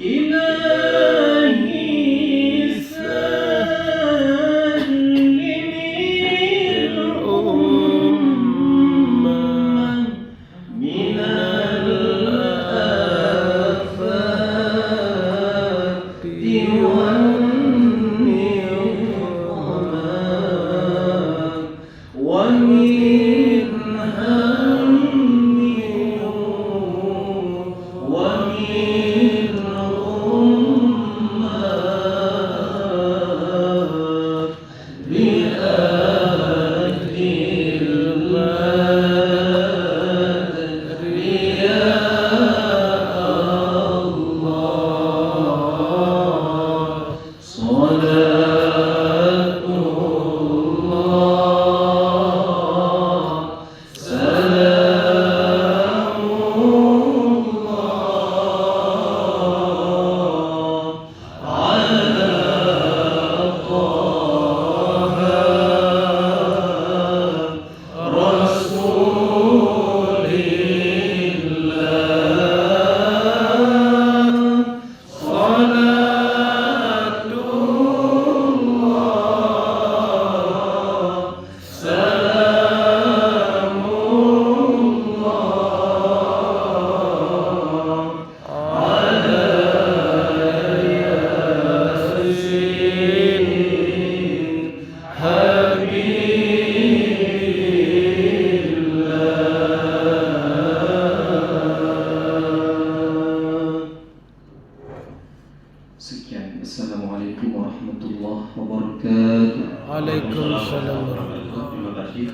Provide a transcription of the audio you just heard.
إلهي سلم الأمة من الآفات والنقمات ومن هم ومن غمة بأهل البدر يا الله صلاة الله سلام الله على طه رسول الله صلاة الله سلام الله على ياسين حبيب الله. Sekian. Assalamualaikum warahmatullahi wabarakatuh. Waalaikumsalam warahmatullahi wabarakatuh. Terima kasih.